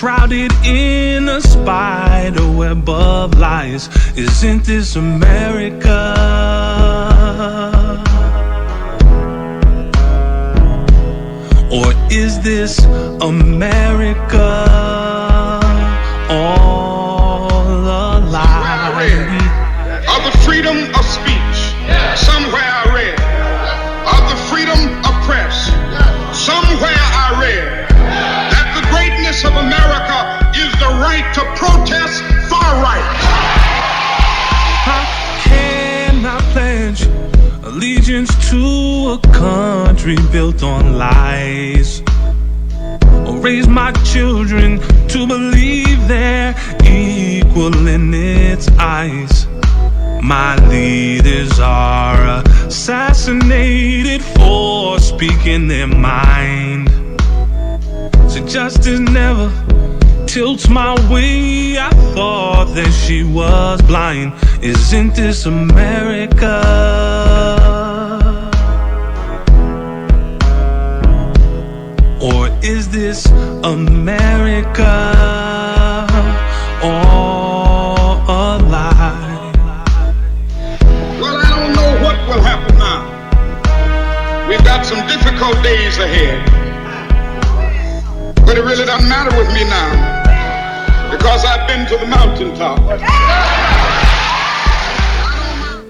shrouded in a spider web of lies. Isn't this America? Or is this America all a lie? Of the freedom of speech, somewhere I read. Of the freedom of press, somewhere I read that the greatness of America is the right to protest far right. How can I pledge allegiance to a country built on lies? Or raise my children to believe they're equal in its eyes? My leaders are assassinated for speaking their mind. So justice never tilts my way. I thought that she was blind. Isn't this America? Or is this America all a lie? Well, I don't know what will happen now. We've got some difficult days ahead. But it really doesn't matter with me now, because I've been to the mountaintop.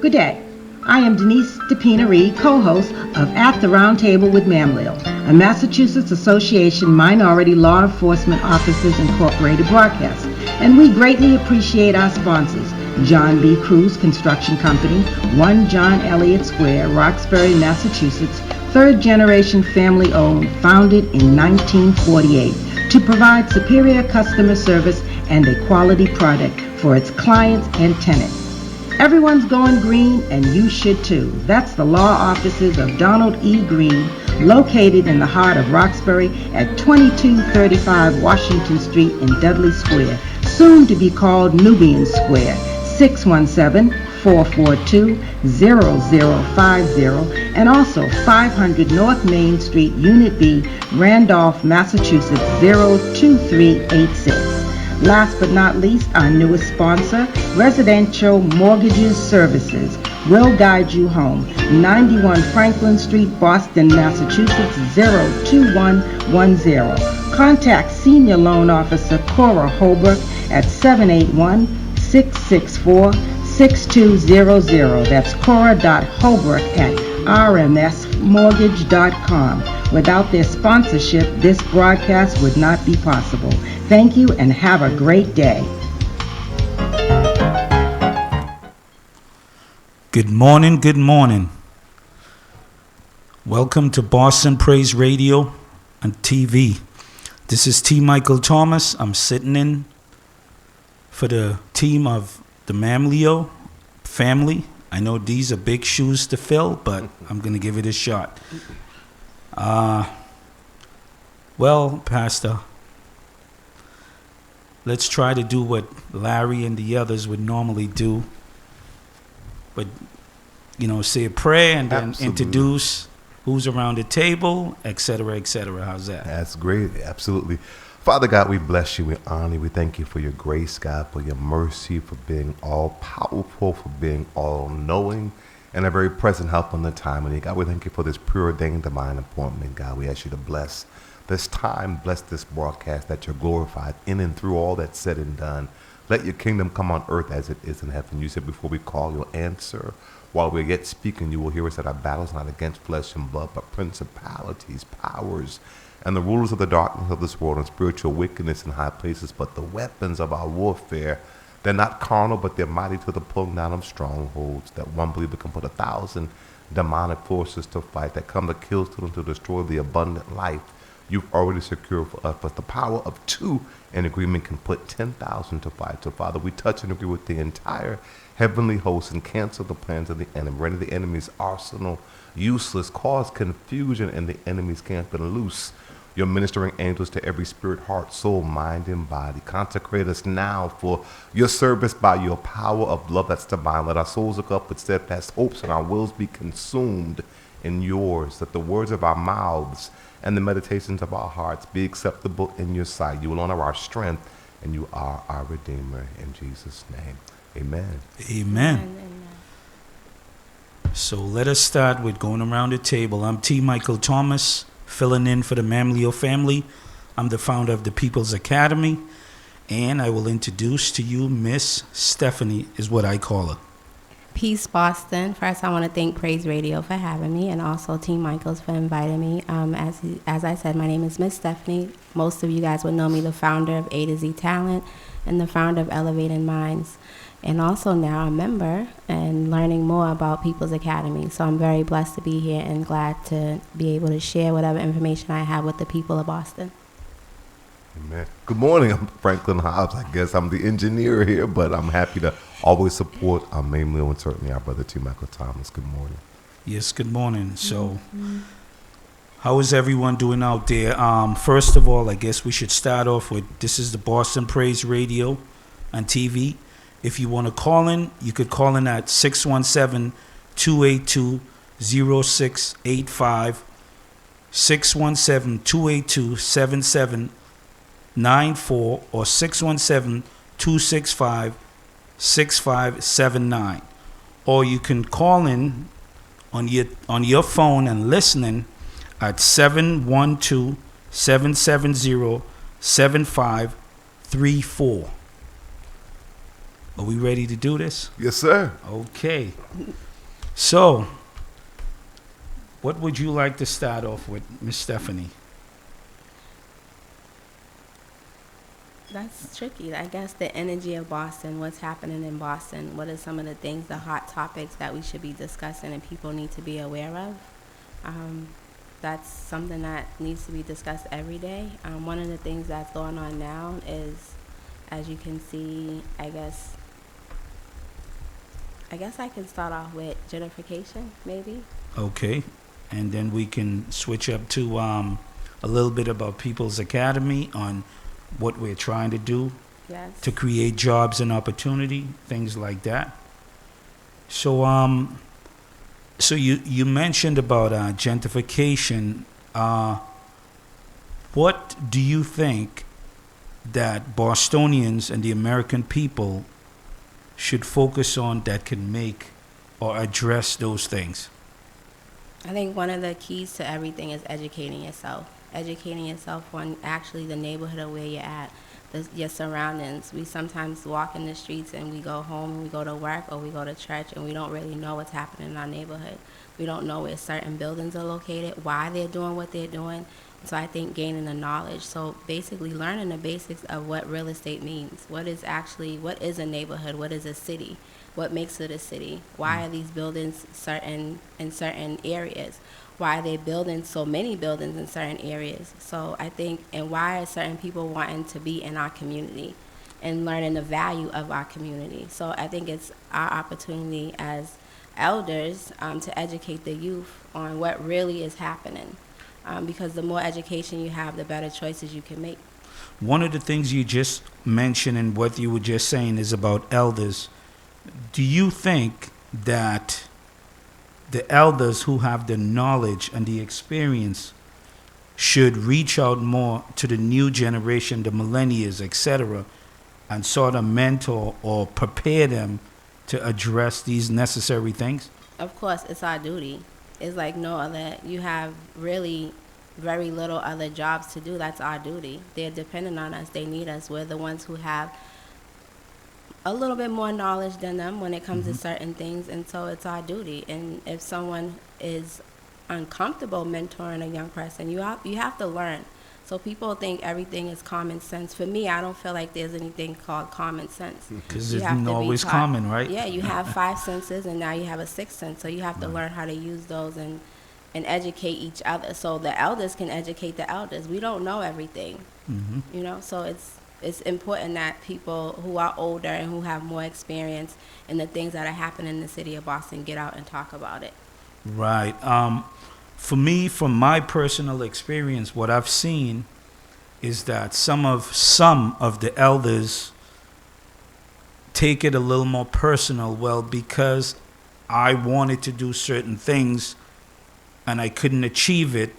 Good day. I am Denise DePina-Reed, co-host of At the Round Table with Mamleo, a Massachusetts Association Minority Law Enforcement Officers Incorporated broadcast. And we greatly appreciate our sponsors, John B. Cruz Construction Company, 1 John Elliott Square, Roxbury, Massachusetts, third-generation family-owned, founded in 1948, to provide superior customer service and a quality product for its clients and tenants. Everyone's going green, and you should too. That's the law offices of Donald E. Green, located in the heart of Roxbury at 2235 Washington Street in Dudley Square, soon to be called Nubian Square, 617-442-0050, and also 500 North Main Street, Unit B, Randolph, Massachusetts, 02386. Last but not least, our newest sponsor, Residential Mortgages Services, will guide you home. 91 Franklin Street, Boston, Massachusetts, 02110. Contact Senior Loan Officer Cora Holbrook at 781-664-6200. That's Cora.Holbrook at rmsmortgage.com. Without their sponsorship, this broadcast would not be possible. Thank you and have a great day. Good morning, good morning. Welcome to Boston Praise Radio and TV. This is T. Michael Thomas. I'm sitting in for the team of the Mamleo family. I know these are big shoes to fill, but I'm going to give it a shot. Well, Pastor, let's try to do what Larry and the others would normally do. But, say a prayer and then introduce who's around the table, etc., etc. How's that? That's great. Absolutely. Father God, we bless you. We honor you. We thank you for your grace, God, for your mercy, for being all powerful, for being all knowing, and a very present help in the time of need. God, we thank you for this preordained divine appointment. God, we ask you to bless this time, bless this broadcast, that you're glorified in and through all that's said and done. Let your kingdom come on earth as it is in heaven. You said before we call, you'll answer. While we're yet speaking, you will hear us that our battle's not against flesh and blood, but principalities, powers, and the rulers of the darkness of this world and spiritual wickedness in high places. But the weapons of our warfare, they're not carnal, but they're mighty to the pulling down of strongholds, that one believer can put 1,000 demonic forces to fight, that come to kill, steal, and to destroy the abundant life you've already secured for us. But the power of two in agreement can put 10,000 to fight. So, Father, we touch and agree with the entire heavenly host and cancel the plans of the enemy, render the enemy's arsenal useless, cause confusion in the enemy's camp, and loose your ministering angels to every spirit, heart, soul, mind, and body. Consecrate us now for your service by your power of love that's divine. Let our souls look up with steadfast hopes and our wills be consumed in yours. Let the words of our mouths and the meditations of our hearts be acceptable in your sight. You alone are our strength, and you are our Redeemer. In Jesus' name, amen. Amen. So let us start with going around the table. I'm T. Michael Thomas, filling in for the Mamleo family. I'm the founder of the People's Academy, and I will introduce to you Miss Stephanie, is what I call her. Peace, Boston. First, I want to thank Praise Radio for having me, and also Team Michaels for inviting me. As I said, my name is Miss Stephanie. Most of you guys would know me, the founder of A to Z Talent and the founder of Elevating Minds, and also now a member and learning more about People's Academy. So I'm very blessed to be here and glad to be able to share whatever information I have with the people of Boston. Amen. Good morning. I'm Franklin Hobbs. I guess I'm the engineer here, but I'm happy to always support our Mamleo and certainly our brother T. Michael Thomas. Good morning. Yes, good morning. So, how is everyone doing out there? First of all, I guess we should start off with, this is the Boston Praise Radio and TV. If you want to call in, you could call in at 617-282-0685, 617-282-7794, or 617-265-6579. Or you can call in on your phone and listening at 712-770-7534. Are we ready to do this? Yes, sir. Okay. So, what would you like to start off with, Miss Stephanie? That's tricky. I guess the energy of Boston, what's happening in Boston, what are some of the things, the hot topics that we should be discussing and people need to be aware of? That's something that needs to be discussed every day. One of the things that's going on now is, as you can see, I guess I can start off with gentrification, maybe. Okay. And then we can switch up to a little bit about People's Academy on what we're trying to do to create jobs and opportunity, things like that. So, so you mentioned about gentrification. What do you think that Bostonians and the American people should focus on that can make or address those things? I think one of the keys to everything is educating yourself. Educating yourself on actually the neighborhood of where you're at, your surroundings. We sometimes walk in the streets and we go home and we go to work or we go to church and we don't really know what's happening in our neighborhood. We don't know where certain buildings are located, why they're doing what they're doing. So I think gaining the knowledge. So basically learning the basics of what real estate means. What is a neighborhood? What is a city? What makes it a city? Why are these buildings in certain areas? Why are they building so many buildings in certain areas? So I think, and why are certain people wanting to be in our community and learning the value of our community? So I think it's our opportunity as elders to educate the youth on what really is happening. Because the more education you have, the better choices you can make. One of the things you just mentioned and what you were just saying is about elders. Do you think that the elders who have the knowledge and the experience should reach out more to the new generation, the millennials, etc., and sort of mentor or prepare them to address these necessary things? Of course, it's our duty. It's like no other. You have really very little other jobs to do. That's our duty. They're dependent on us. They need us. We're the ones who have a little bit more knowledge than them when it comes to certain things, and so it's our duty. And if someone is uncomfortable mentoring a young person, you have to learn. So people think everything is common sense. For me, I don't feel like there's anything called common sense. Because it's not always common, right? Yeah, you have 5 senses, and now you have a 6th sense. So you have to learn how to use those and educate each other. So the elders can educate the elders. We don't know everything, So it's important that people who are older and who have more experience in the things that are happening in the city of Boston get out and talk about it. Right. For me, from my personal experience, what I've seen is that some of the elders take it a little more personal. Well, because I wanted to do certain things and I couldn't achieve it,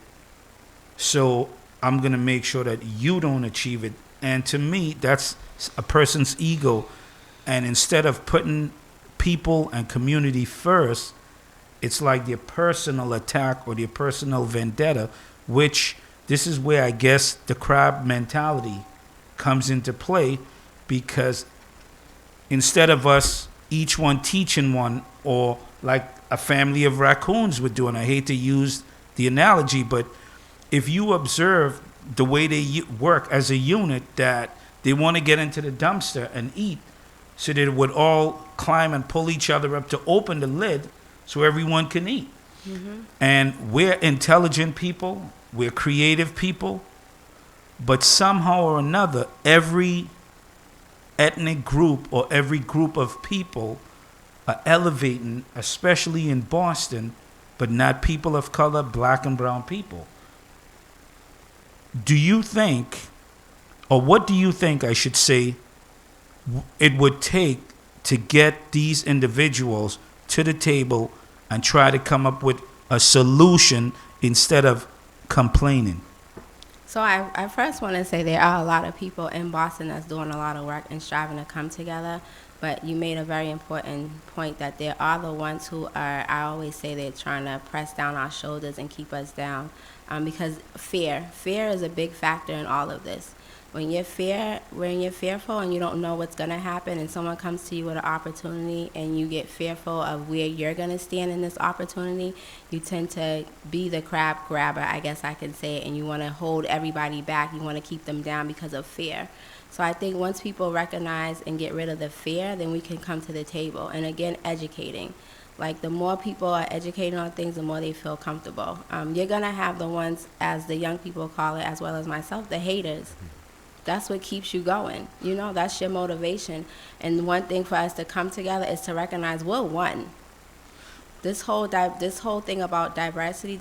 So I'm going to make sure that you don't achieve it. And to me, that's a person's ego. And instead of putting people and community first, it's like their personal attack or their personal vendetta, which this is where I guess the crab mentality comes into play, because instead of us each one teaching one, or like a family of raccoons would do, and I hate to use the analogy, but if you observe the way they work as a unit, that they want to get into the dumpster and eat, so they would all climb and pull each other up to open the lid so everyone can eat. And we're intelligent people, we're creative people, but somehow or another, every ethnic group or every group of people are elevating, especially in Boston, but not people of color, black and brown people. Do you think, or what do you think, I should say, it would take to get these individuals to the table and try to come up with a solution instead of complaining? So I first want to say there are a lot of people in Boston that's doing a lot of work and striving to come together. But you made a very important point that there are the ones who are, I always say, they're trying to press down our shoulders and keep us down. Because fear is a big factor in all of this. When you're fearful and you don't know what's going to happen, and someone comes to you with an opportunity and you get fearful of where you're going to stand in this opportunity, you tend to be the crab grabber, I guess I can say it, and you want to hold everybody back. You want to keep them down because of fear. So I think once people recognize and get rid of the fear, then we can come to the table. And again, educating. Like, the more people are educated on things, the more they feel comfortable. You're going to have the ones, as the young people call it, as well as myself, the haters. That's what keeps you going. You know, that's your motivation. And one thing for us to come together is to recognize we're one. This whole thing about diversity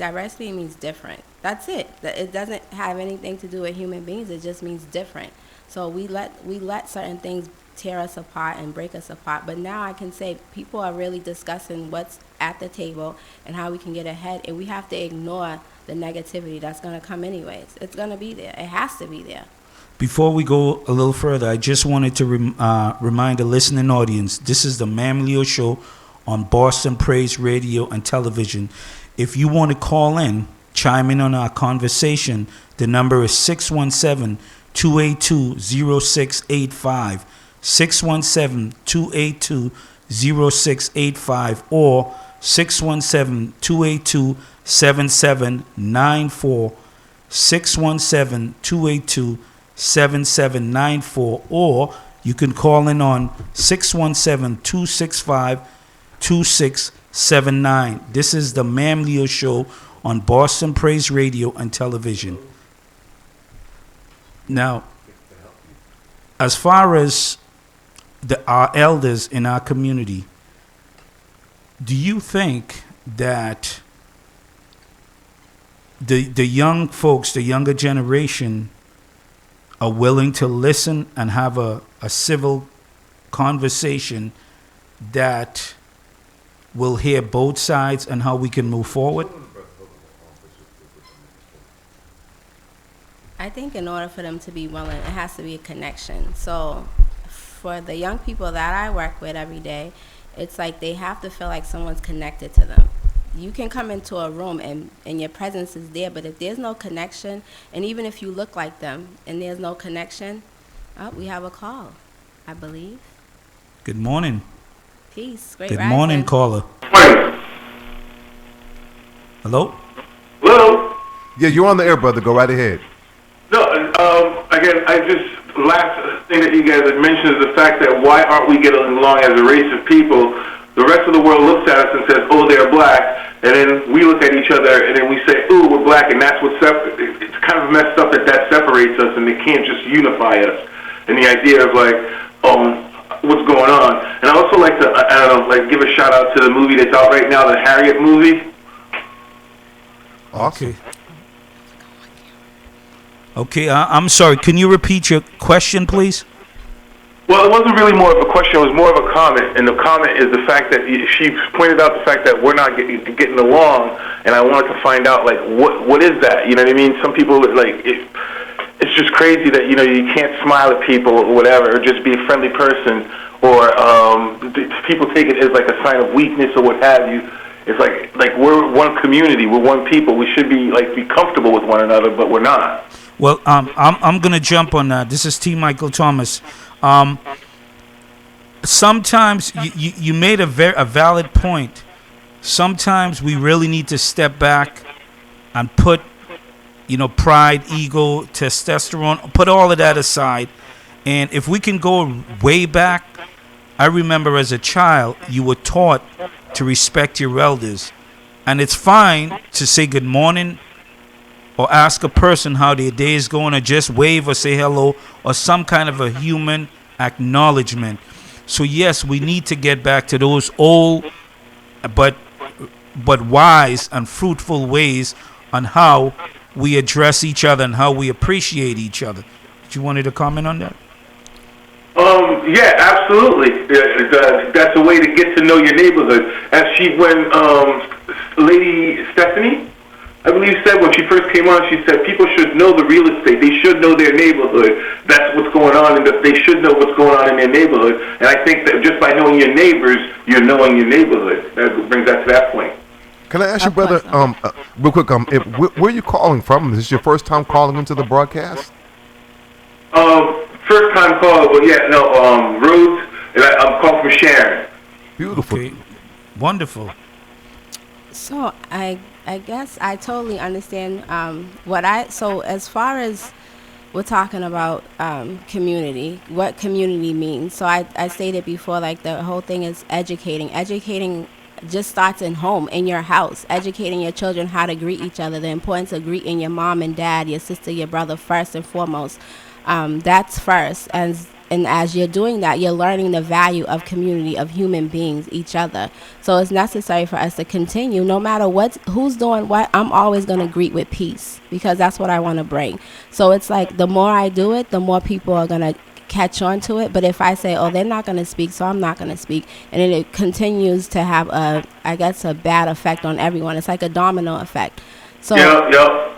means different. That's it. It doesn't have anything to do with human beings. It just means different. So we let certain things tear us apart and break us apart. But now I can say people are really discussing what's at the table and how we can get ahead. And we have to ignore the negativity that's going to come anyways. It's going to be there. It has to be there. Before we go a little further, I just wanted to remind the listening audience, this is the Mam Leo Show on Boston Praise Radio and Television. If you want to call in, chime in on our conversation, the number is 617-282-0685, 617-282-0685, or 617-282-7794, 617-282-7794, or you can call in on 617-265-2679. This is the Mam Leo Show on Boston Praise Radio and Television. Now, as far as our elders in our community, do you think that the young folks, the younger generation, are willing to listen and have a civil conversation that will hear both sides and how we can move forward? I think in order for them to be willing, it has to be a connection. So for the young people that I work with every day, it's like they have to feel like someone's connected to them. You can come into a room and your presence is there, but if there's no connection, and even if you look like them and there's no connection, we have a call, I believe. Good morning. Peace. Great Good rising. morning, caller. Morning. Hello? Hello? Yeah, you're on the air, brother. Go right ahead. No, again, last thing that you guys had mentioned is the fact that why aren't we getting along as a race of people? The rest of the world looks at us and says, oh, they're black, and then we look at each other and then we say, ooh, we're black, and that's what it's kind of messed up that separates us, and they can't just unify us. And the idea of like, what's going on? And I also like to, give a shout out to the movie that's out right now, the Harriet movie. Awesome. Okay, I'm sorry. Can you repeat your question, please? Well, it wasn't really more of a question. It was more of a comment, and the comment is the fact that she pointed out the fact that we're not getting along, and I wanted to find out, like, what is that? You know what I mean? Some people, like, it's just crazy that, you know, you can't smile at people or whatever, or just be a friendly person, or people take it as, like, a sign of weakness or what have you. It's like we're one community, we're one people. We should be comfortable with one another, but we're not. Well, I'm gonna jump on that. This is T. Michael Thomas. Sometimes you made a valid point. Sometimes we really need to step back and put, you know, pride, ego, testosterone, put all of that aside. And if we can go way back, I remember as a child, you were taught to respect your elders. And it's fine to say good morning or ask a person how their day is going, or just wave or say hello, or some kind of a human acknowledgement. So yes, we need to get back to those old but wise and fruitful ways on how we address each other and how we appreciate each other. Did you wanted to comment on that? Yeah, absolutely. That's a way to get to know your neighborhood. As when Lady Stephanie, I believe, said when she first came on, she said people should know the real estate. They should know their neighborhood. That's what's going on, and they should know what's going on in their neighborhood. And I think that just by knowing your neighbors, you're knowing your neighborhood. That brings us to that point. Can I ask you, brother, real quick, where are you calling from? Is this your first time calling into the broadcast? First time call, but yeah, no, Rose, and I'm calling from Sharon. Beautiful. Okay. Wonderful. So I guess I totally understand so as far as we're talking about community, what community means. So I stated before, like, the whole thing is educating just starts in home, in your house, educating your children how to greet each other, the importance of greeting your mom and dad, your sister, your brother first and foremost. That's first. And as you're doing that, you're learning the value of community, of human beings, each other. So it's necessary for us to continue, no matter who's doing what. I'm always going to greet with peace, because that's what I want to bring. So it's like, the more I do it, the more people are going to catch on to it. But if I say, oh, they're not going to speak, so I'm not going to speak, and then it continues to have a bad effect on everyone. It's like a domino effect. So,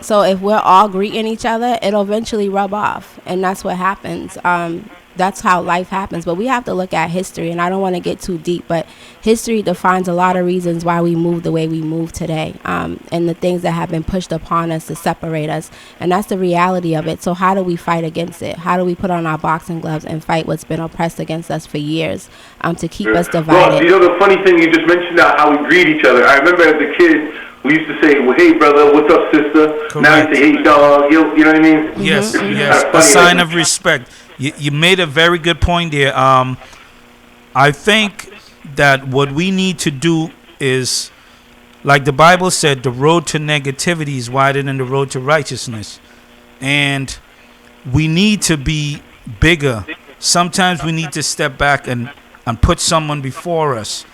So if we're all greeting each other, it'll eventually rub off, and that's what happens. That's how life happens. But we have to look at history, and I don't want to get too deep, but history defines a lot of reasons why we move the way we move today, and the things that have been pushed upon us to separate us, and that's the reality of it. So how do we fight against it? How do we put on our boxing gloves and fight what's been oppressed against us for years, to keep us divided? Well, you know, the funny thing, you just mentioned how we greet each other. I remember as a kid, we used to say, well, hey, brother, what's up, sister? Correct. Now you say, hey, dog, you know what I mean? Yes, Mm-hmm. yes. A sign of respect. You made a very good point there. I think that what we need to do is, like the Bible said, the road to negativity is wider than the road to righteousness. And we need to be bigger. Sometimes we need to step back and put someone before us,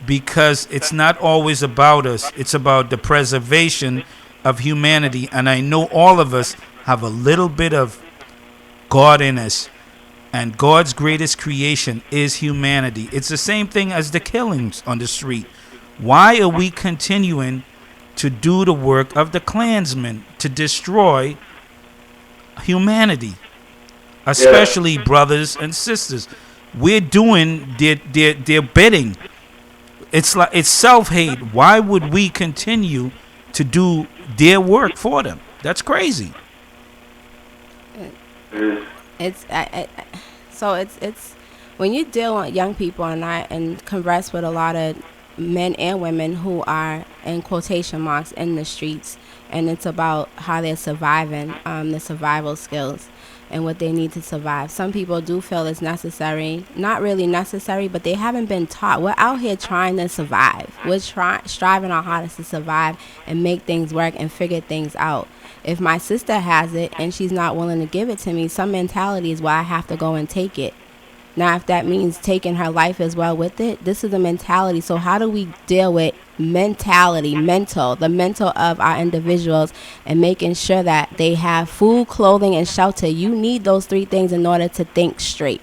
because it's not always about us. It's about the preservation of humanity. And I know all of us have a little bit of God in us, and God's greatest creation is humanity. It's the same thing as the killings on the street. Why are we continuing to do the work of the Klansmen to destroy humanity, especially brothers and sisters? We're doing their bidding. It's like, it's self-hate. Why would we continue to do their work for them? That's crazy. It's when you deal with young people, and converse with a lot of men and women who are, in quotation marks, in the streets, and it's about how they're surviving, the survival skills and what they need to survive. Some people do feel it's necessary, not really necessary, but they haven't been taught. We're out here trying to survive. We're striving our hardest to survive and make things work and figure things out. If my sister has it and she's not willing to give it to me, some mentality is why I have to go and take it. Now, if that means taking her life as well with it, this is the mentality. So how do we deal with the mental of our individuals, and making sure that they have food, clothing, and shelter? You need those three things in order to think straight.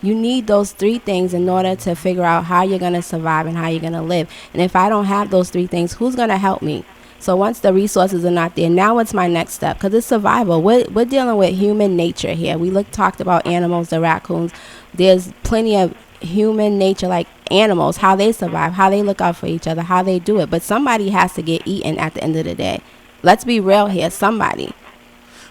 You need those three things in order to figure out how you're going to survive and how you're going to live. And if I don't have those three things, who's going to help me? So once the resources are not there, now what's my next step? Because it's survival. We're dealing with human nature here. We talked about animals, the raccoons. There's plenty of human nature, like animals, how they survive, how they look out for each other, how they do it. But somebody has to get eaten at the end of the day. Let's be real here. Somebody.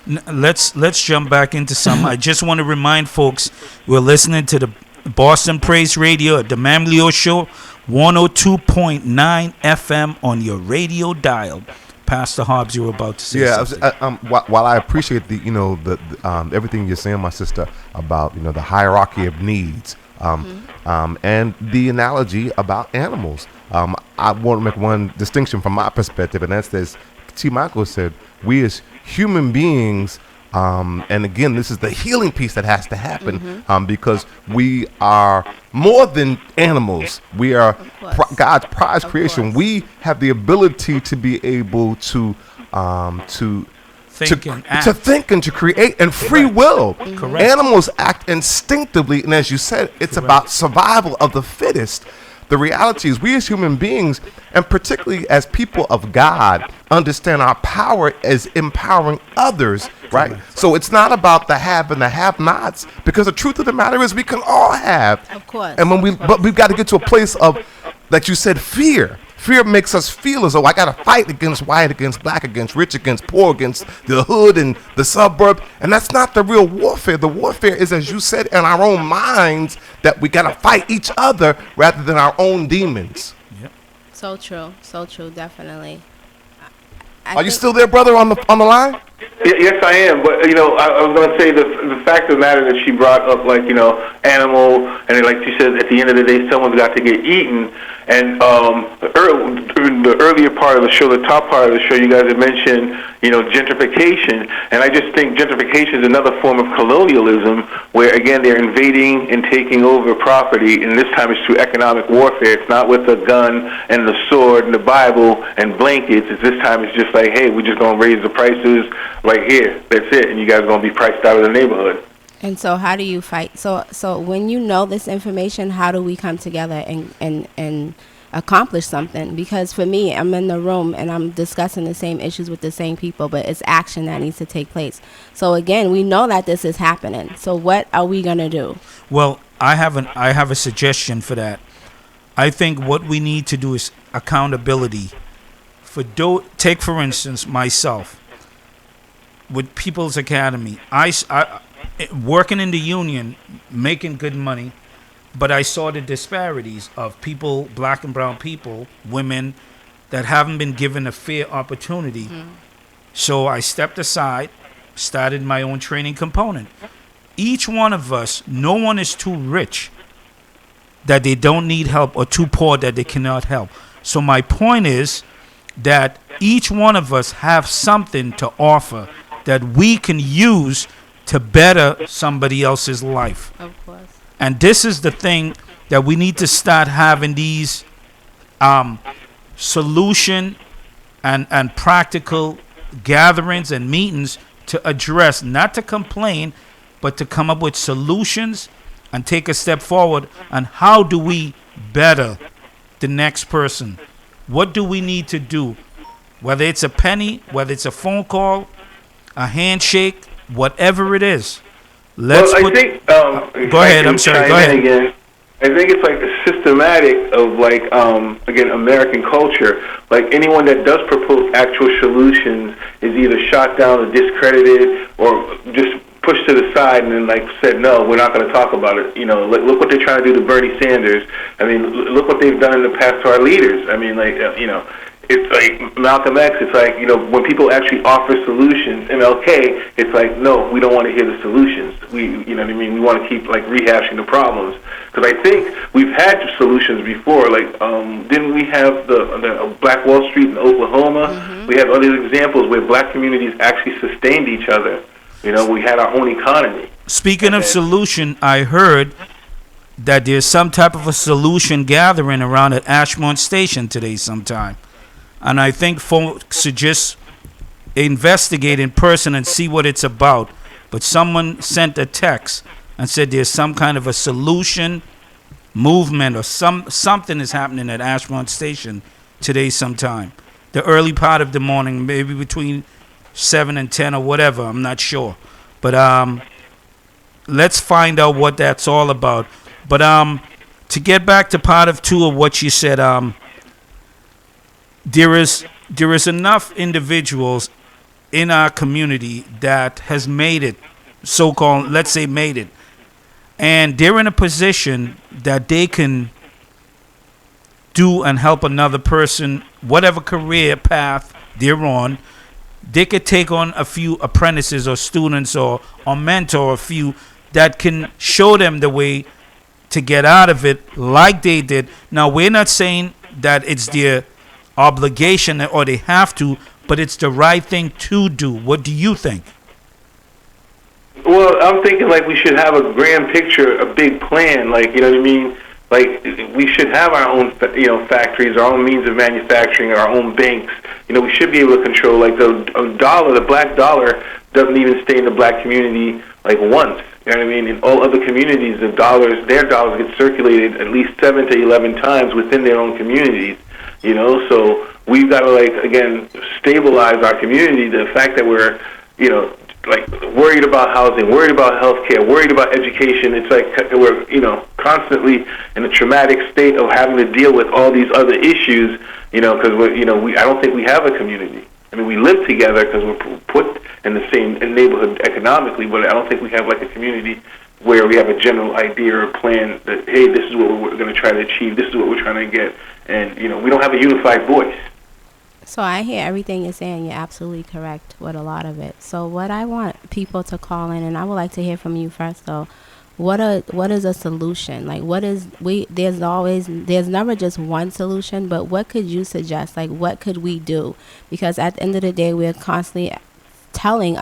Let's jump back into some. I just want to remind folks we're listening to the Boston Praise Radio at the Mamleo Show, 102.9 FM on your radio dial. Pastor Hobbs, you were about to say something. While I appreciate the everything you're saying, my sister, about the hierarchy of needs, and the analogy about animals, I want to make one distinction from my perspective, and that's this. T. Michael said, we as human beings, and again, this is the healing piece that has to happen, because we are more than animals. We are God's prized creation. We have the ability to be able to think and to create, and free will. Correct. Animals act instinctively, and as you said, it's about survival of the fittest. The reality is we as human beings, and particularly as people of God, understand our power as empowering others, right? So it's not about the have and the have-nots, because the truth of the matter is we can all have. Of course. And but we've got to get to a place of, like you said, fear. Fear makes us feel as though I got to fight against white, against black, against rich, against poor, against the hood and the suburb. And that's not the real warfare. The warfare is, as you said, in our own minds, that we got to fight each other rather than our own demons. Yep. So true, definitely. Are you still there, brother, on the line? Yes, I am. But I was going to say the fact of the matter that she brought up, like animal, and then, like she said, at the end of the day, someone's got to get eaten. And the earlier part of the show, the top part of the show, you guys had mentioned, gentrification. And I just think gentrification is another form of colonialism where, again, they're invading and taking over property. And this time it's through economic warfare. It's not with the gun and the sword and the Bible and blankets. This time it's just like, hey, we're just going to raise the prices right here. That's it. And you guys are going to be priced out of the neighborhood. And so how do you fight? So when you know this information, how do we come together and accomplish something? Because for me, I'm in the room and I'm discussing the same issues with the same people, but it's action that needs to take place. So again, we know that this is happening. So what are we going to do? Well, I have a suggestion for that. I think what we need to do is accountability. Take for instance myself with People's Academy. I working in the union, making good money, but I saw the disparities of people, black and brown people, women, that haven't been given a fair opportunity. So I stepped aside, started my own training component. Each one of us, no one is too rich that they don't need help or too poor that they cannot help. So my point is that each one of us have something to offer that we can use to better somebody else's life. Of course. And this is the thing that we need to start having these solution and practical gatherings and meetings to address, not to complain, but to come up with solutions and take a step forward on how do we better the next person. What do we need to do? Whether it's a penny, whether it's a phone call, a handshake, whatever it is. Go ahead. I'm sorry. Go ahead. Again. I think it's like the systematic of again, American culture. Like anyone that does propose actual solutions is either shot down or discredited or just pushed to the side and then said, no, we're not going to talk about it. Look what they're trying to do to Bernie Sanders. I mean, look what they've done in the past to our leaders. I mean, it's like Malcolm X. It's like, when people actually offer solutions, MLK, it's like, no, we don't want to hear the solutions. We want to keep rehashing the problems. Because I think we've had solutions before. Didn't we have the Black Wall Street in Oklahoma? Mm-hmm. We have other examples where black communities actually sustained each other. We had our own economy. Speaking of solution, I heard that there's some type of a solution gathering around at Ashmont Station today sometime. And I think folks should just investigate in person and see what it's about. But someone sent a text and said there's some kind of a solution movement or something is happening at Ashmont Station today sometime. The early part of the morning, maybe between 7 and 10 or whatever, I'm not sure. But let's find out what that's all about. But to get back to part of 2 of what you said, there is enough individuals in our community that has made it, so-called, let's say made it, and they're in a position that they can do and help another person, whatever career path they're on. They could take on a few apprentices or students or mentor a few that can show them the way to get out of it like they did. Now, we're not saying that it's their obligation or they have to, but it's the right thing to do. What do you think? Well, I'm thinking like we should have a grand picture, a big plan, like, you know what I mean? Like, we should have our own, factories, our own means of manufacturing, our own banks. We should be able to control, like, the dollar, the black dollar doesn't even stay in the black community, like, once. You know what I mean? In all other communities, their dollars get circulated at least 7 to 11 times within their own communities. So we've got to, like, again, stabilize our community. The fact that we're, like, worried about housing, worried about healthcare, worried about education. It's like we're, constantly in a traumatic state of having to deal with all these other issues, because I don't think we have a community. I mean, we live together because we're put in the same neighborhood economically, but I don't think we have, like, a community where we have a general idea or plan that, hey, this is what we're going to try to achieve, this is what we're trying to get, and, we don't have a unified voice. So I hear everything you're saying. You're absolutely correct with a lot of it. So what I want people to call in, and I would like to hear from you first, though. What is a solution? Like, there's never just one solution, but what could you suggest? Like, what could we do? Because at the end of the day, we're constantly telling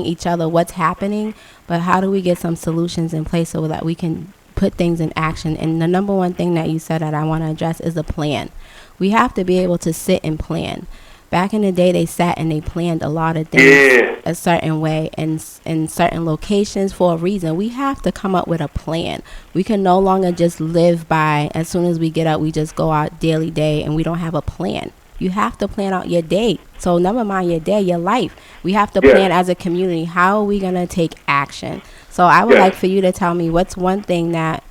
each other what's happening, but how do we get some solutions in place so that we can put things in action? And the number one thing that you said that I want to address is a plan. We have to be able to sit and plan. Back in the day, they sat and they planned a lot of things a certain way and in certain locations for a reason. We have to come up with a plan. We can no longer just live by, as soon as we get up, we just go out daily day and we don't have a plan. You have to plan out your day. So never mind your day, your life. We have to plan as a community. How are we going to take action? So I would like for you to tell me what's one thing that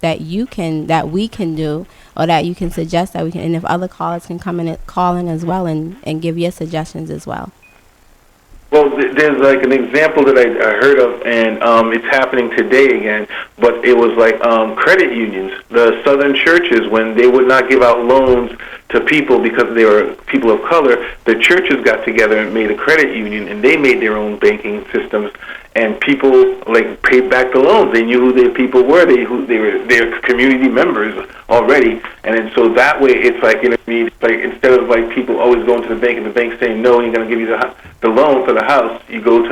we can do, or that you can suggest that we can, and if other callers can come in and call in as well and give your suggestions as well. Well, there's like an example that I heard of, and it's happening today again, but it was like credit unions. The Southern churches, when they would not give out loans to people because they were people of color, the churches got together and made a credit union, and they made their own banking systems, and people, like, paid back the loans. They knew who their people were. They were their community members already, and then so that way it's like, you know what I mean? It's like, instead of like people always going to the bank and the bank saying no, you're going to give you the loan for the house, you go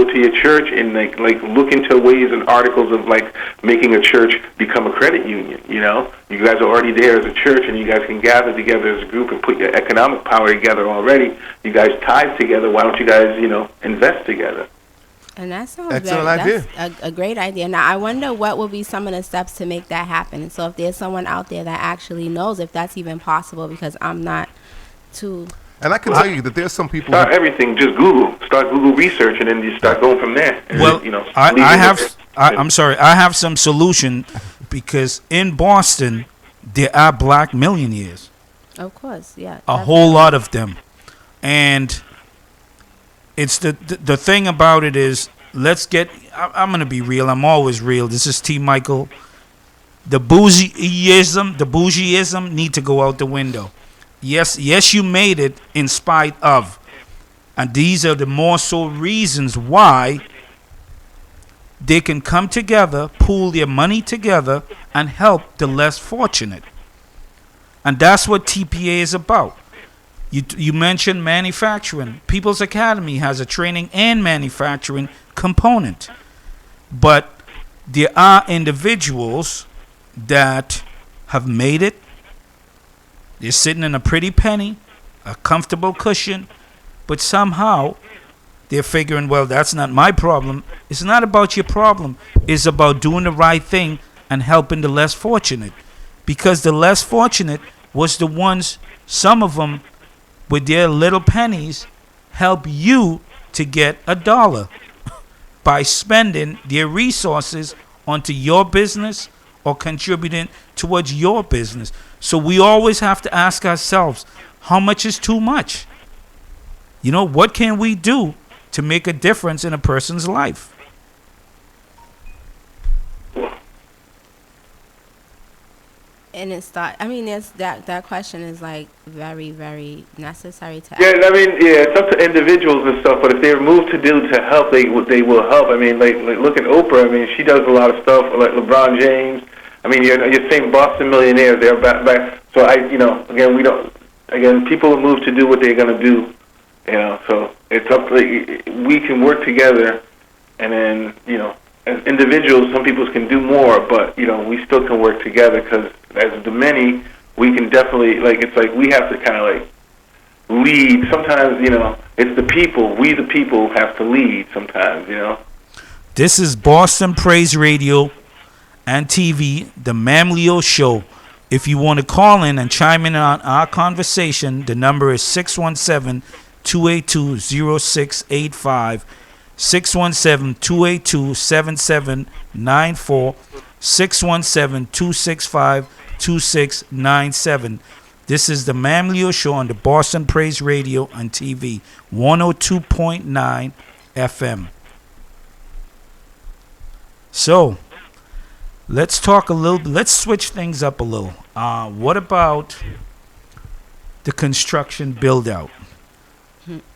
to your church and like look into ways and articles of like making a church become a credit union. You guys are already there as a church, and you guys can gather together as a group and put your economic power together already. You guys tied together. Why don't you guys invest together? And that sounds that's a great idea. Now I wonder what will be some of the steps to make that happen. So if there's someone out there that actually knows if that's even possible, because I'm not too. And I can tell you that there's some people. Start everything. Just Google. Start Google research, and then you start going from there. And well, I'm sorry. I have some solution, because in Boston there are black millionaires. Of course, yeah. A whole lot of them, and it's the thing about it is, I'm gonna be real. I'm always real. This is T. Michael. The bougieism need to go out the window. Yes, you made it in spite of. And these are the more so reasons why they can come together, pool their money together, and help the less fortunate. And that's what TPA is about. You mentioned manufacturing. People's Academy has a training and manufacturing component. But there are individuals that have made it. They're sitting in a pretty penny, a comfortable cushion, but somehow they're figuring, well, that's not my problem. It's not about your problem. It's about doing the right thing and helping the less fortunate. Because the less fortunate was the ones, some of them, with their little pennies, help you to get $1 by spending their resources onto your business or contributing towards your business. So we always have to ask ourselves, how much is too much? You know, what can we do to make a difference in a person's life? And it's that question is like very, very necessary to Yeah, ask. I mean, yeah, it's up to individuals and stuff, but if they're moved to do to help, they will help. I mean, like look at Oprah. I mean, she does a lot of stuff, like LeBron James. I mean, you're saying Boston millionaires. They're back. So again, people are moved to do what they're going to do. You know, so it's up to, we can work together, and then, you know, as individuals, some people can do more, but, you know, we still can work together, because as the many, we can definitely, like, it's like we have to kind of, like, lead. Sometimes, you know, it's the people. We, the people, have to lead sometimes, you know. This is Boston Praise Radio and TV, the Mamleo Show. If you want to call in and chime in on our conversation, the number is 617-282-0685, 617-282-7794, 617-265-2697. This is the Mamleo Show on the Boston Praise Radio and TV, 102.9 FM. So, let's talk a little. Let's switch things up a little. What about the construction build out?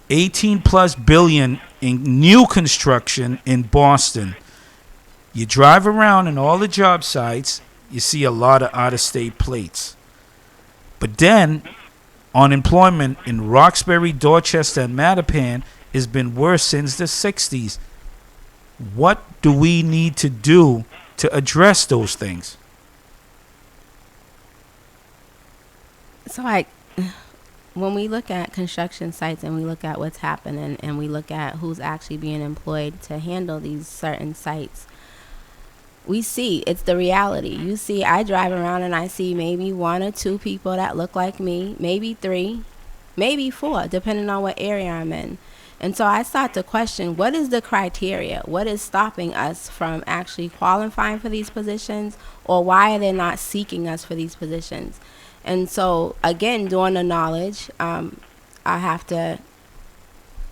18 plus billion in new construction in Boston. You drive around in all the job sites, you see a lot of out-of-state plates. But then, unemployment in Roxbury, Dorchester, and Mattapan has been worse since the 60s. What do we need to do to address those things? So, like, when we look at construction sites and we look at what's happening and we look at who's actually being employed to handle these certain sites, we see it's the reality. You see, I drive around and I see maybe 1 or 2 people that look like me, maybe 3, maybe 4, depending on what area I'm in. And so I start to question, what is the criteria? What is stopping us from actually qualifying for these positions, or why are they not seeking us for these positions? And so, again, doing the knowledge, I have to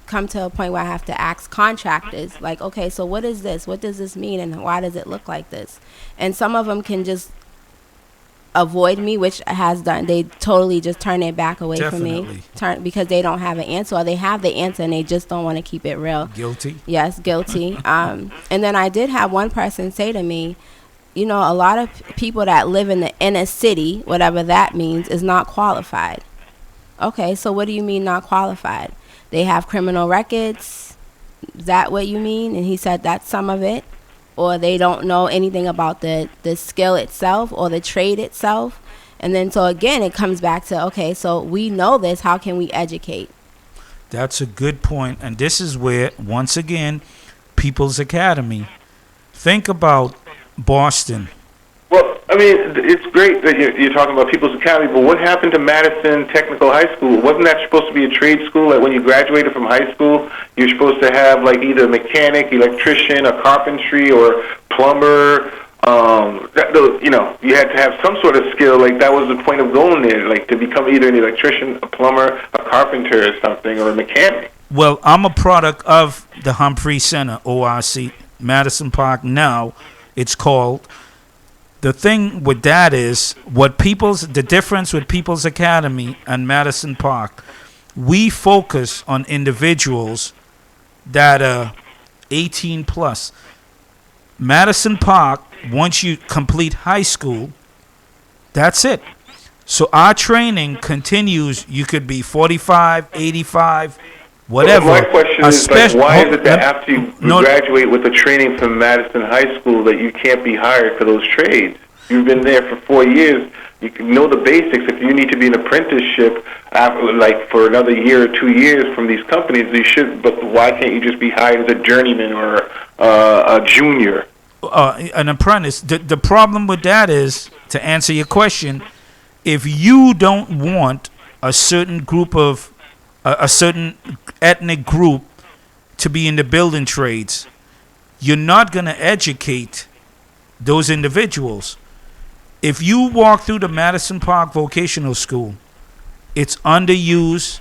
come to a point where I have to ask contractors, like, okay, so what is this? What does this mean, and why does it look like this? And some of them can just avoid me, which has done. They totally just turn their back away from me, because they don't have an answer, or they have the answer and they just don't want to keep it real. Guilty? Yes, guilty. And then I did have one person say to me, you know, a lot of people that live in the inner city, whatever that means, is not qualified. Okay, so what do you mean not qualified? They have criminal records. Is that what you mean? And he said that's some of it. Or they don't know anything about the skill itself or the trade itself. And then so again, it comes back to, okay, so we know this. How can we educate? That's a good point. And this is where, once again, People's Academy. Think about Boston. Well, I mean, it's great that you're talking about People's Academy, but what happened to Madison Technical High School? Wasn't that supposed to be a trade school? Like when you graduated from high school, you're supposed to have like either a mechanic, electrician, or carpentry, or plumber. You know, you had to have some sort of skill. Like that was the point of going there, like to become either an electrician, a plumber, a carpenter, or something, or a mechanic. Well, I'm a product of the Humphrey Center, ORC, Madison Park now. It's called. The thing with that is the difference with People's Academy and Madison Park, we focus on individuals that are 18 plus. Madison Park, once you complete high school, that's it. So our training continues. You could be 45, 85, whatever. Well, my question is, like, why is it that after you graduate with the training from Madison High School that you can't be hired for those trades? You've been there for 4 years. You can know the basics. If you need to be an apprenticeship, like for another year or 2 years from these companies, you should. But why can't you just be hired as a journeyman or a junior? An apprentice. The problem with that is, to answer your question, if you don't want a certain group of a certain ethnic group to be in the building trades, you're not going to educate those individuals. If you walk through the Madison Park Vocational School, it's underused,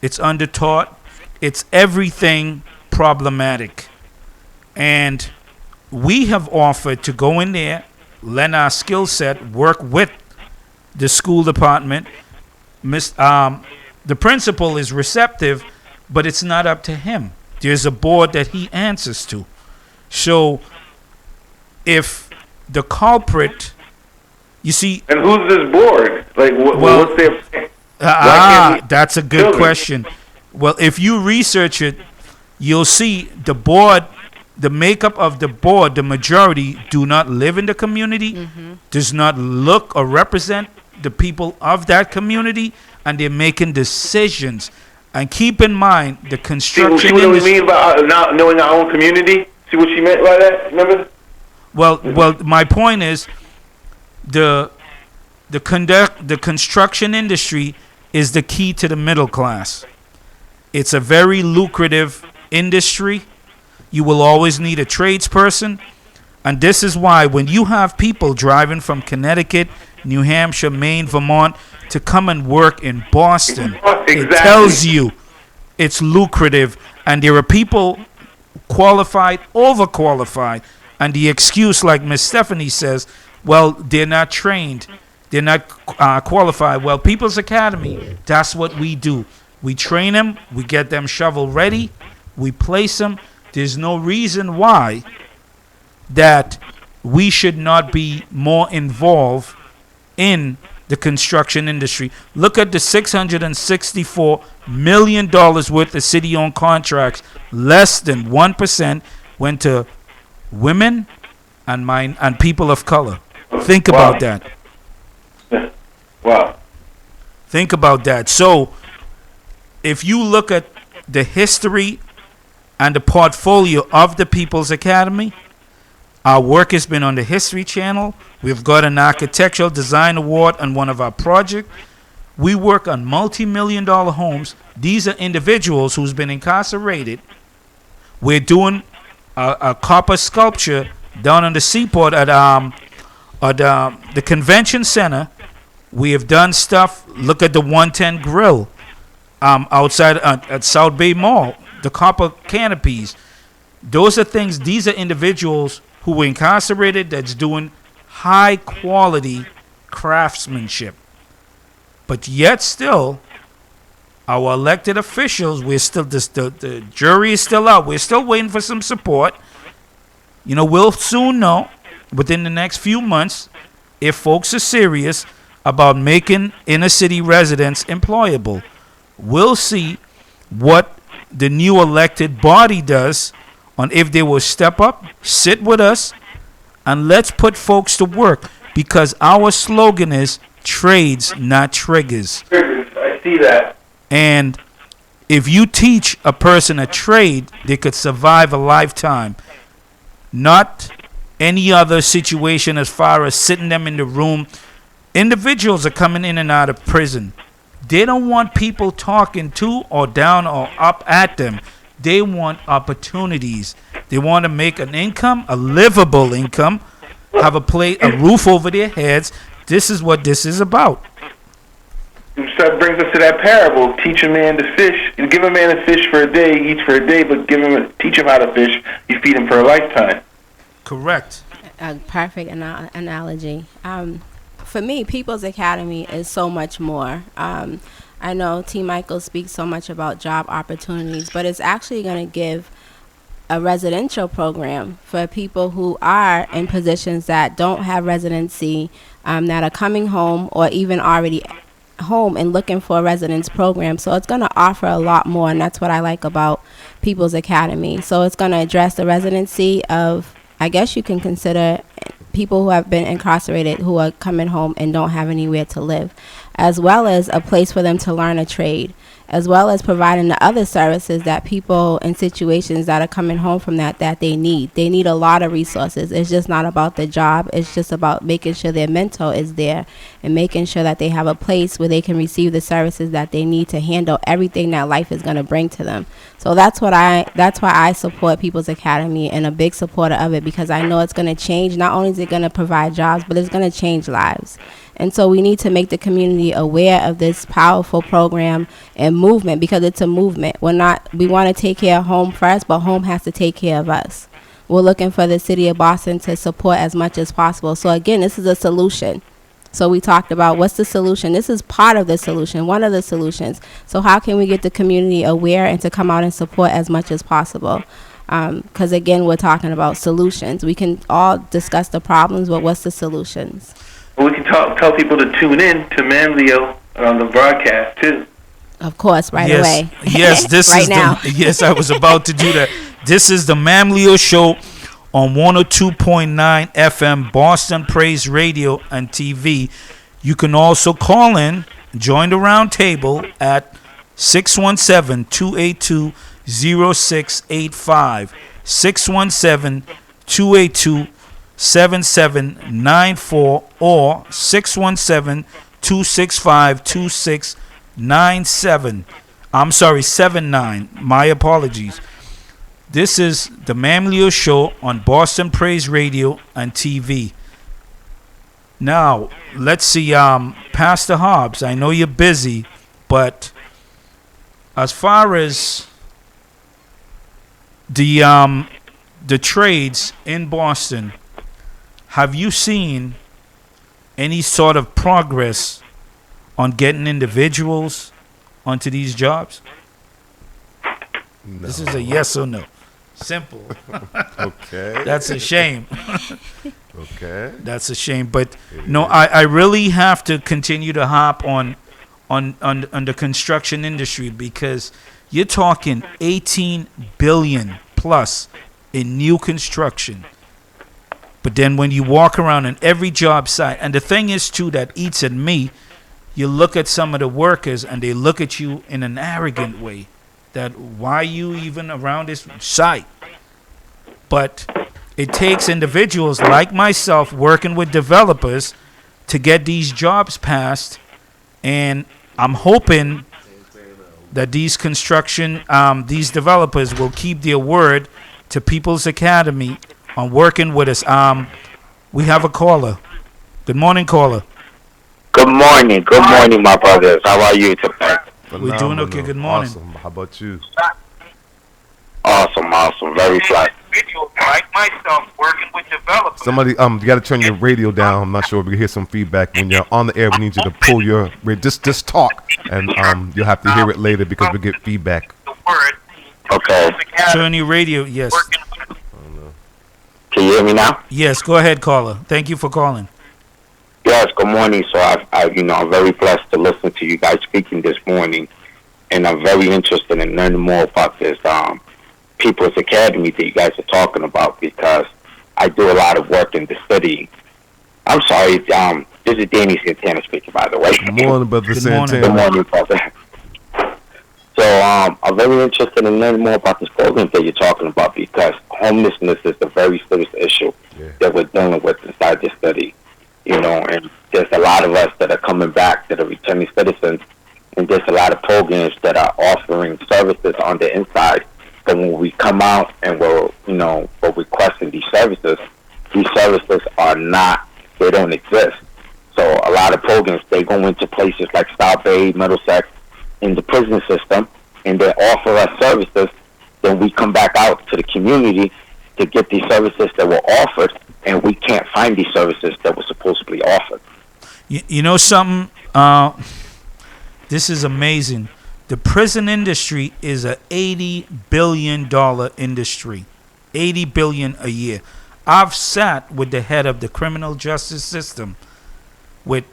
it's undertaught, it's everything problematic. And we have offered to go in there, lend our skill set, work with the school department. The principal is receptive, but it's not up to him. There's a board that he answers to. So if the culprit, you see... And who's this board? Like, what's their... That's a good question. Well, if you research it, you'll see the board, the makeup of the board, the majority do not live in the community, does not look or represent the people of that community, and they're making decisions. And keep in mind, the construction See what we mean about not knowing our own community? See what she meant by that? Remember? Well, my point is, the construction industry is the key to the middle class. It's a very lucrative industry. You will always need a tradesperson. And this is why when you have people driving from Connecticut, New Hampshire, Maine, Vermont to come and work in Boston, it tells you it's lucrative. And there are people qualified, overqualified. And the excuse, like Miss Stephanie says, well, they're not trained. They're not qualified. Well, People's Academy, that's what we do. We train them. We get them shovel ready. We place them. There's no reason why that we should not be more involved in the construction industry. Look at the $664 million worth of city-owned contracts. Less than 1% went to women and people of color. Think about that. Wow. Think about that. So, if you look at the history and the portfolio of the People's Academy, our work has been on the History Channel. We've got an Architectural Design Award on one of our projects. We work on multi-million-dollar homes. These are individuals who's been incarcerated. We're doing a copper sculpture down on the seaport at the convention center. We have done stuff. Look at the 110 Grill outside at South Bay Mall. The copper canopies. Those are things. These are individuals who were incarcerated that's doing high quality craftsmanship. But yet still, our elected officials, we're still the jury is still out. We're still waiting for some support. You know, we'll soon know within the next few months if folks are serious about making inner city residents employable. We'll see what the new elected body does on if they will step up, sit with us, and let's put folks to work, because our slogan is trades, not triggers. I see that. And if you teach a person a trade, they could survive a lifetime. Not any other situation as far as sitting them in the room. Individuals are coming in and out of prison. They don't want people talking to or down or up at them. They want opportunities. They want to make an income, a livable income, have a roof over their heads. This is what this is about. So that brings us to that parable: teach a man to fish. You give a man a fish for a day, he eats for a day, but teach him how to fish, you feed him for a lifetime. Correct. A perfect analogy. For me, People's Academy is so much more. I know T. Michael speaks so much about job opportunities, but it's actually going to give a residential program for people who are in positions that don't have residency, that are coming home or even already home and looking for a residence program. So it's going to offer a lot more, and that's what I like about People's Academy. So it's going to address the residency of, I guess you can consider people who have been incarcerated who are coming home and don't have anywhere to live, as well as a place for them to learn a trade, as well as providing the other services that people in situations that are coming home from that they need. They need a lot of resources. It's just not about the job. It's just about making sure their mentor is there and making sure that they have a place where they can receive the services that they need to handle everything that life is going to bring to them. So that's why I support People's Academy and a big supporter of it, because I know it's going to change. Not only is it going to provide jobs, but it's going to change lives. And so we need to make the community aware of this powerful program and movement, because it's a movement. We want to take care of home first, but home has to take care of us. We're looking for the city of Boston to support as much as possible. So again, this is a solution. So we talked about what's the solution. This is part of the solution, one of the solutions. So how can we get the community aware and to come out and support as much as possible? Because again, we're talking about solutions. We can all discuss the problems, but what's the solutions? We can tell people to tune in to Manlio on the broadcast too. Of course, right away. Yes, this right is now. Yes, I was about to do that. This is the Manlio Show on 102.9 FM, Boston Praise Radio and TV. You can also call in, join the round table at 617-282-0685, 617-282-7794, or 617-265-2697. I'm sorry, 79. My apologies. This is the Manlio Show on Boston Praise Radio and TV. Now, let's see, Pastor Hobbs, I know you're busy, but as far as the trades in Boston, have you seen any sort of progress on getting individuals onto these jobs? No. This is a yes or no. Simple. Okay. That's a shame. Okay. That's a shame. But no, I really have to continue to hop on the construction industry, because you're talking 18 billion plus in new construction. But then when you walk around in every job site, and the thing is too that eats at me, you look at some of the workers and they look at you in an arrogant way, that why you even around this site? But it takes individuals like myself working with developers to get these jobs passed, and I'm hoping that these these developers will keep their word to People's Academy on working with us. We have a caller. Good morning, caller. Good morning, my brothers. How are you today? We're doing okay. Good morning. Awesome. How about you? Awesome. Very blessed. Like myself, working with developers. Somebody, you got to turn your radio down. I'm not sure if we can hear some feedback. When you're on the air, we need you to pull your just talk, and you'll have to hear it later because we get feedback. Okay. Turn your radio. Yes. Can you hear me now? Yes. Go ahead, caller. Thank you for calling. Yes. Good morning. So I'm very blessed to listen to you guys speaking this morning, and I'm very interested in learning more about this People's Academy that you guys are talking about, because I do a lot of work in the city. I'm sorry, this is Danny Santana speaking, by the way. Good morning, Brother Santana. Good morning, brother. So I'm very interested in learning more about this program that you're talking about, because homelessness is a very serious issue that we're dealing with inside the city. And there's a lot of us that are coming back that are returning citizens, and there's a lot of programs that are offering services on the inside. But when we come out and we're requesting these services are they don't exist. So a lot of programs, they go into places like South Bay, Middlesex, in the prison system, and they offer us services. Then we come back out to the community to get these services that were offered, and we can't find these services that were supposed to be offered. You know something? This is amazing. The prison industry is a $80 billion industry. $80 billion a year. I've sat with the head of the criminal justice system with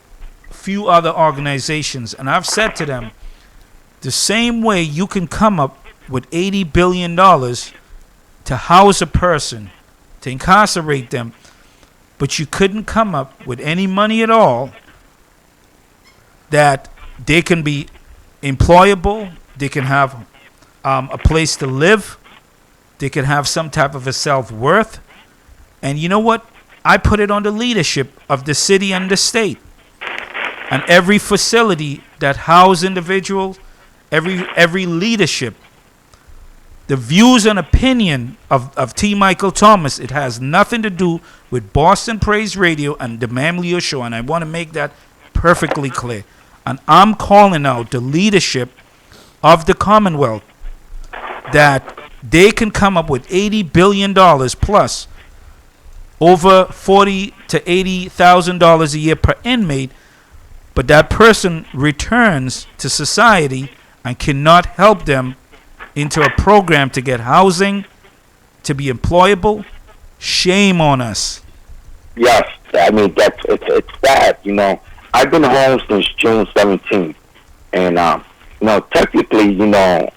a few other organizations, and I've said to them, the same way you can come up with $80 billion to house a person, to incarcerate them, but you couldn't come up with any money at all that they can be employable, they can have a place to live, they can have some type of a self-worth. And you know what? I put it on the leadership of the city and the state. And every facility that house individuals, every leadership, the views and opinion of T. Michael Thomas, it has nothing to do with Boston Praise Radio and the Mamleo Show. And I want to make that perfectly clear. And I'm calling out the leadership of the Commonwealth that they can come up with $80 billion plus, over $40,000 to $80,000 a year per inmate, but that person returns to society and cannot help them into a program to get housing, to be employable. Shame on us. Yes, I mean it's sad. You know, I've been home since June 17th, and you know, technically, you know,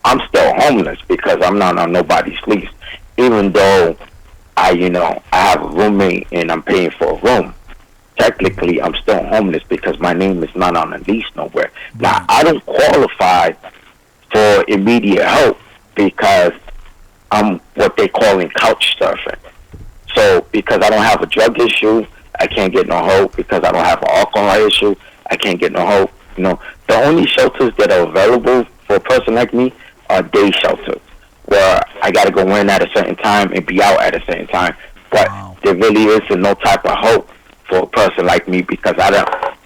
I'm still homeless because I'm not on nobody's lease, even though I have a roommate and I'm paying for a room. Technically, I'm still homeless because my name is not on a lease nowhere. Now, I don't qualify for immediate help because I'm what they call in couch surfing. So, because I don't have a drug issue, I can't get no help. Because I don't have an alcohol issue, I can't get no help. You know, the only shelters that are available for a person like me are day shelters, where I got to go in at a certain time and be out at a certain time. But there really isn't no type of hope for a person like me because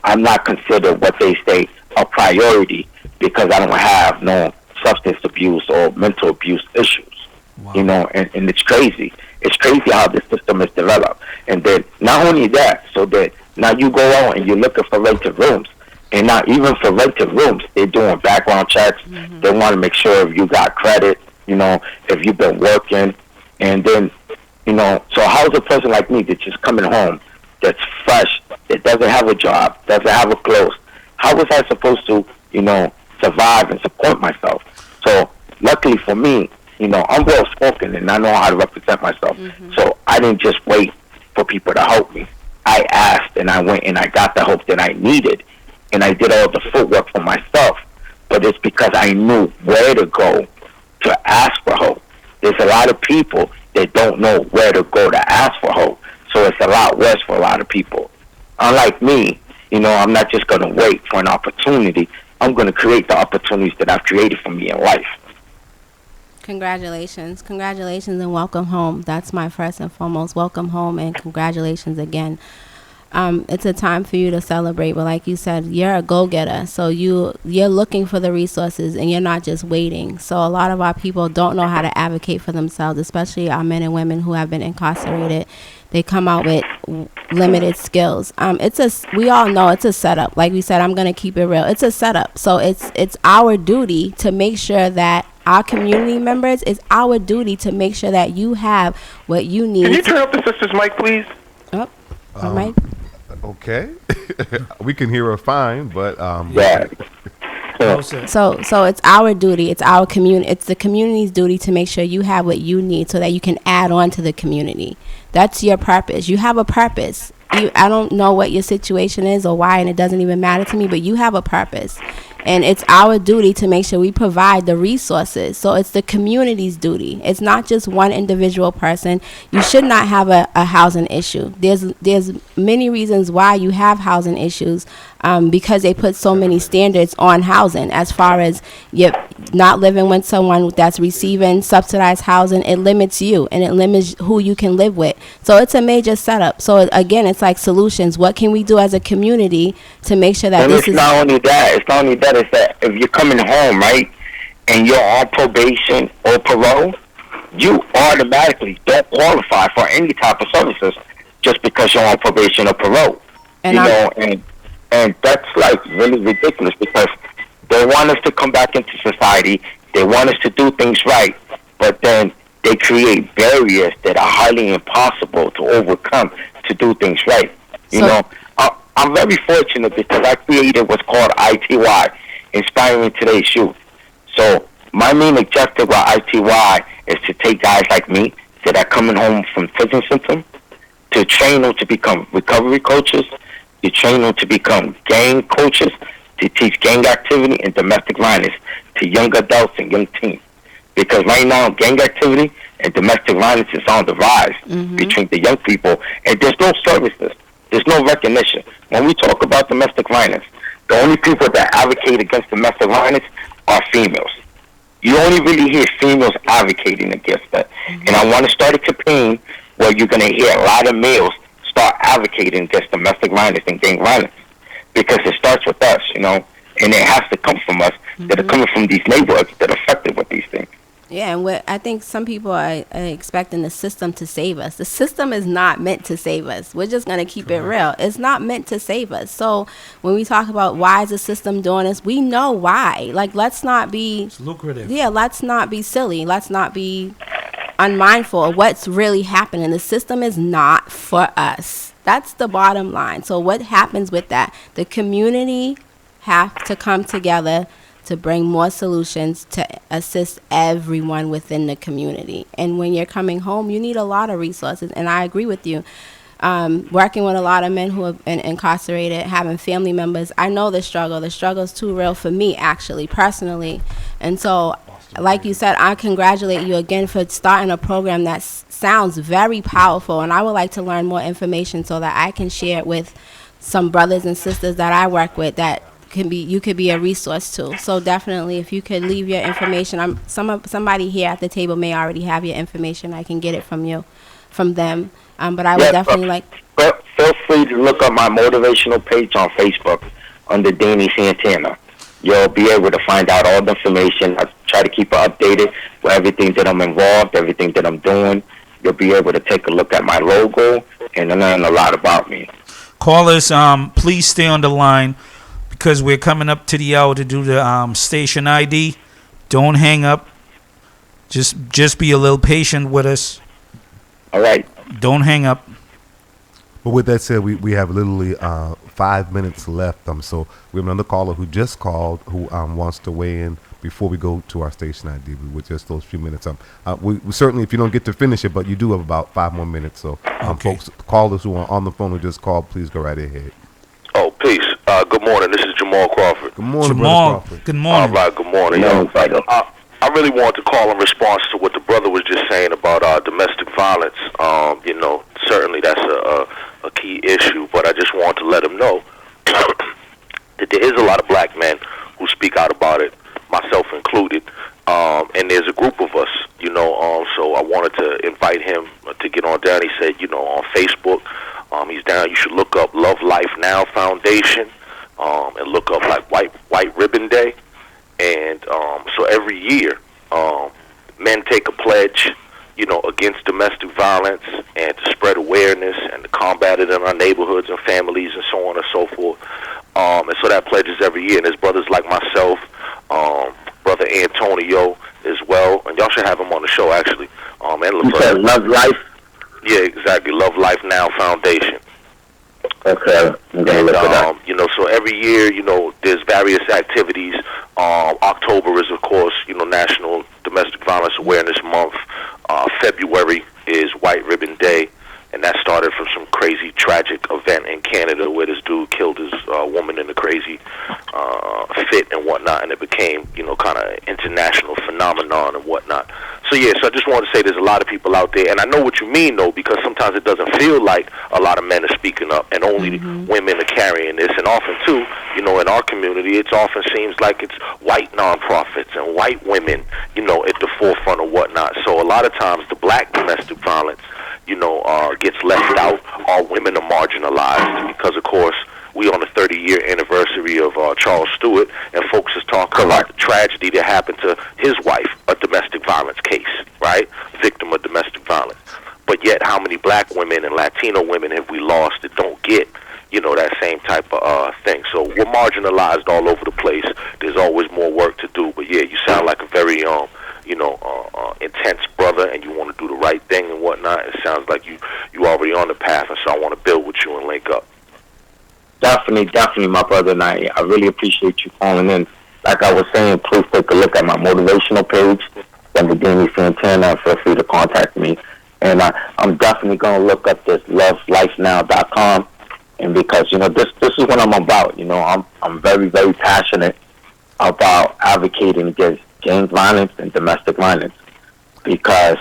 I'm not considered what they say a priority because I don't have no substance abuse or mental abuse issues. Wow. You know, and it's crazy. It's crazy how this system is developed. And then not only that, so that now you go out and you're looking for rented rooms. And not even for rented rooms, they're doing background checks. Mm-hmm. They want to make sure if you got credit, you know, if you've been working. And then, you know, so how's a person like me that's just coming home, that's fresh, that doesn't have a job, doesn't have a clothes, how was I supposed to, you know, survive and support myself? So luckily for me, you know, I'm well spoken and I know how to represent myself. Mm-hmm. So I didn't just wait for people to help me. I asked and I went and I got the help that I needed. And I did all the footwork for myself, but it's because I knew where to go to ask for help. There's a lot of people that don't know where to go to ask for help, so it's a lot worse for a lot of people. Unlike me, you know, I'm not just going to wait for an opportunity. I'm going to create the opportunities that I've created for me in life. Congratulations. Congratulations and welcome home. That's my first and foremost. Welcome home and congratulations again. It's a time for you to celebrate, but like you said, you're a go-getter, so you're looking for the resources and you're not just waiting. So a lot of our people don't know how to advocate for themselves, especially our men and women who have been incarcerated. They come out with limited skills. We all know it's a setup. Like we said, I'm going to keep it real. It's a setup. So it's our duty to make sure that our community members, it's our duty to make sure that you have what you need. Can you turn up the sister's mic, please? Oh, mic. Okay. We can hear her fine, but yeah. So it's our duty. It's our community. It's the community's duty to make sure you have what you need so that you can add on to the community. That's your purpose. You have a purpose. I don't know what your situation is or why, and it doesn't even matter to me, but you have a purpose. And it's our duty to make sure we provide the resources. So it's the community's duty. It's not just one individual person. You should not have a housing issue. There's many reasons why you have housing issues, because they put so many standards on housing. As far as you're not living with someone that's receiving subsidized housing, it limits you and it limits who you can live with. So it's a major setup. So again, it's like solutions. What can we do as a community to make sure that and this is... Not only that, it's that if you're coming home, right, and you're on probation or parole, you automatically don't qualify for any type of services just because you're on probation or parole. And and that's like really ridiculous because they want us to come back into society. They want us to do things right, but then they create barriers that are highly impossible to overcome to do things right. You know, I'm very fortunate because I created what's called ITY, Inspiring Today's Youth. So my main objective with ITY is to take guys like me that are coming home from prison systems to train them to become recovery coaches, to train them to become gang coaches, to teach gang activity and domestic violence to young adults and young teens. Because right now, gang activity and domestic violence is on the rise between the young people, and there's no services. There's no recognition. When we talk about domestic violence, the only people that advocate against domestic violence are females. You only really hear females advocating against that. And I want to start a campaign where you're going to hear a lot of males start advocating against domestic violence and gang violence. Because it starts with us, you know, and it has to come from us that are coming from these neighborhoods that are affected with these things. Yeah, and I think some people are expecting the system to save us. The system is not meant to save us. We're just going to keep it real. It's not meant to save us. So when we talk about why is the system doing this, we know why. Like, let's not be... It's lucrative. Yeah, let's not be silly. Let's not be unmindful of what's really happening. The system is not for us. That's the bottom line. So what happens with that? The community have to come together to bring more solutions to assist everyone within the community. And when you're coming home, you need a lot of resources. And I agree with you. Working with a lot of men who have been incarcerated, having family members, I know the struggle. The struggle is too real for me, actually, personally. And so, like you said, I congratulate you again for starting a program that sounds very powerful. And I would like to learn more information so that I can share it with some brothers and sisters that I work with that you could be a resource to. So definitely, if you could leave your information, somebody here at the table may already have your information. I can get it from them. But I would definitely like. Feel free to look up my motivational page on Facebook under Danny Santana. You'll be able to find out all the information. I try to keep it updated with everything that I'm involved, everything that I'm doing. You'll be able to take a look at my logo and learn a lot about me. Callers, please stay on the line, because we're coming up to the hour to do the station ID. Don't hang up. Just be a little patient with us. All right. Don't hang up. But with that said, we have literally 5 minutes left. So we have another caller who just called who wants to weigh in before we go to our station ID with just those few minutes. We certainly, if you don't get to finish it, but you do have about 5 more minutes. So okay. Folks, callers who are on the phone who just called, please go right ahead. Oh, peace. Good morning. This is Jamal Crawford. Good morning, Jamal. Brother Crawford. Good morning. All right, good morning. I really wanted to call in response to what the brother was just saying about domestic violence. Certainly that's a key issue, but I just wanted to let him know that there is a lot of black men who speak out about it, myself included, and there's a group of us, so I wanted to invite him to get on down. He said, on Facebook, he's down. You should look up Love Life Now Foundation and look up like White Ribbon Day. And so every year, men take a pledge, against domestic violence and to spread awareness and to combat it in our neighborhoods and families and so on and so forth. And so that pledge is every year. And there's brothers like myself, Brother Antonio as well. And y'all should have him on the show, actually. And you said Love Life? Yeah, exactly. Love Life Now Foundation. Okay. So every year, there's various activities. October is, of course, National Domestic Violence Awareness Month. February is White Ribbon Day, and that started from some crazy, tragic event in Canada where this dude killed his woman in a crazy fit and whatnot, and it became, kind of international phenomenon and whatnot. So I just wanted to say there's a lot of people out there, and I know what you mean, though, because sometimes it doesn't feel like a lot of men are speaking up, and only women are carrying this, and often, too, in our community, it often seems like it's white nonprofits and white women, at the forefront of whatnot. So a lot of times the black domestic violence, gets left out. Our women are marginalized because, of course, we on the 30-year anniversary of Charles Stewart, and folks is talking about the tragedy that happened to his wife, a domestic violence case, right? Victim of domestic violence. But yet, how many black women and Latino women have we lost that don't get, that same type of thing? So we're marginalized all over the place. There's always more work to do. But yeah, you sound like a very, intense brother, and you want to do the right thing and whatnot. It sounds like you already on the path, and so I want to build with you and link up. Definitely, my brother, and I really appreciate you calling in. Like I was saying, please take a look at my motivational page, under Danny Santana. Feel free to contact me. And I'm definitely going to look up this lovelifenow.com. And because, this is what I'm about. I'm very, very passionate about advocating against gang violence and domestic violence. Because,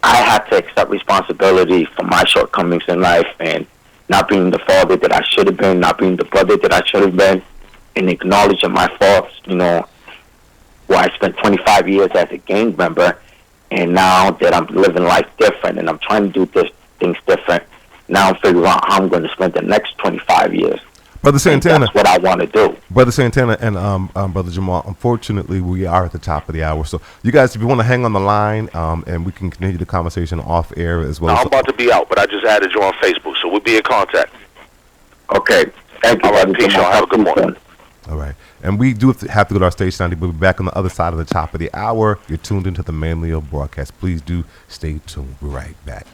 I had to accept responsibility for my shortcomings in life and not being the father that I should have been, not being the brother that I should have been, and acknowledging my faults, where I spent 25 years as a gang member, and now that I'm living life different and I'm trying to do things different, now I'm figuring out how I'm going to spend the next 25 years. Brother Santana, that's what I want to do. Brother Santana and Brother Jamal, unfortunately, we are at the top of the hour. So you guys, if you want to hang on the line, and we can continue the conversation off air as well. I'm about to be out, but I just added you on Facebook, so we'll be in contact. Okay. Thank you. All right, peace, y'all. Have a good morning. All right. And we do have to go to our station now. We'll be back on the other side of the top of the hour. You're tuned into the Manlio broadcast. Please do stay tuned. We're right back.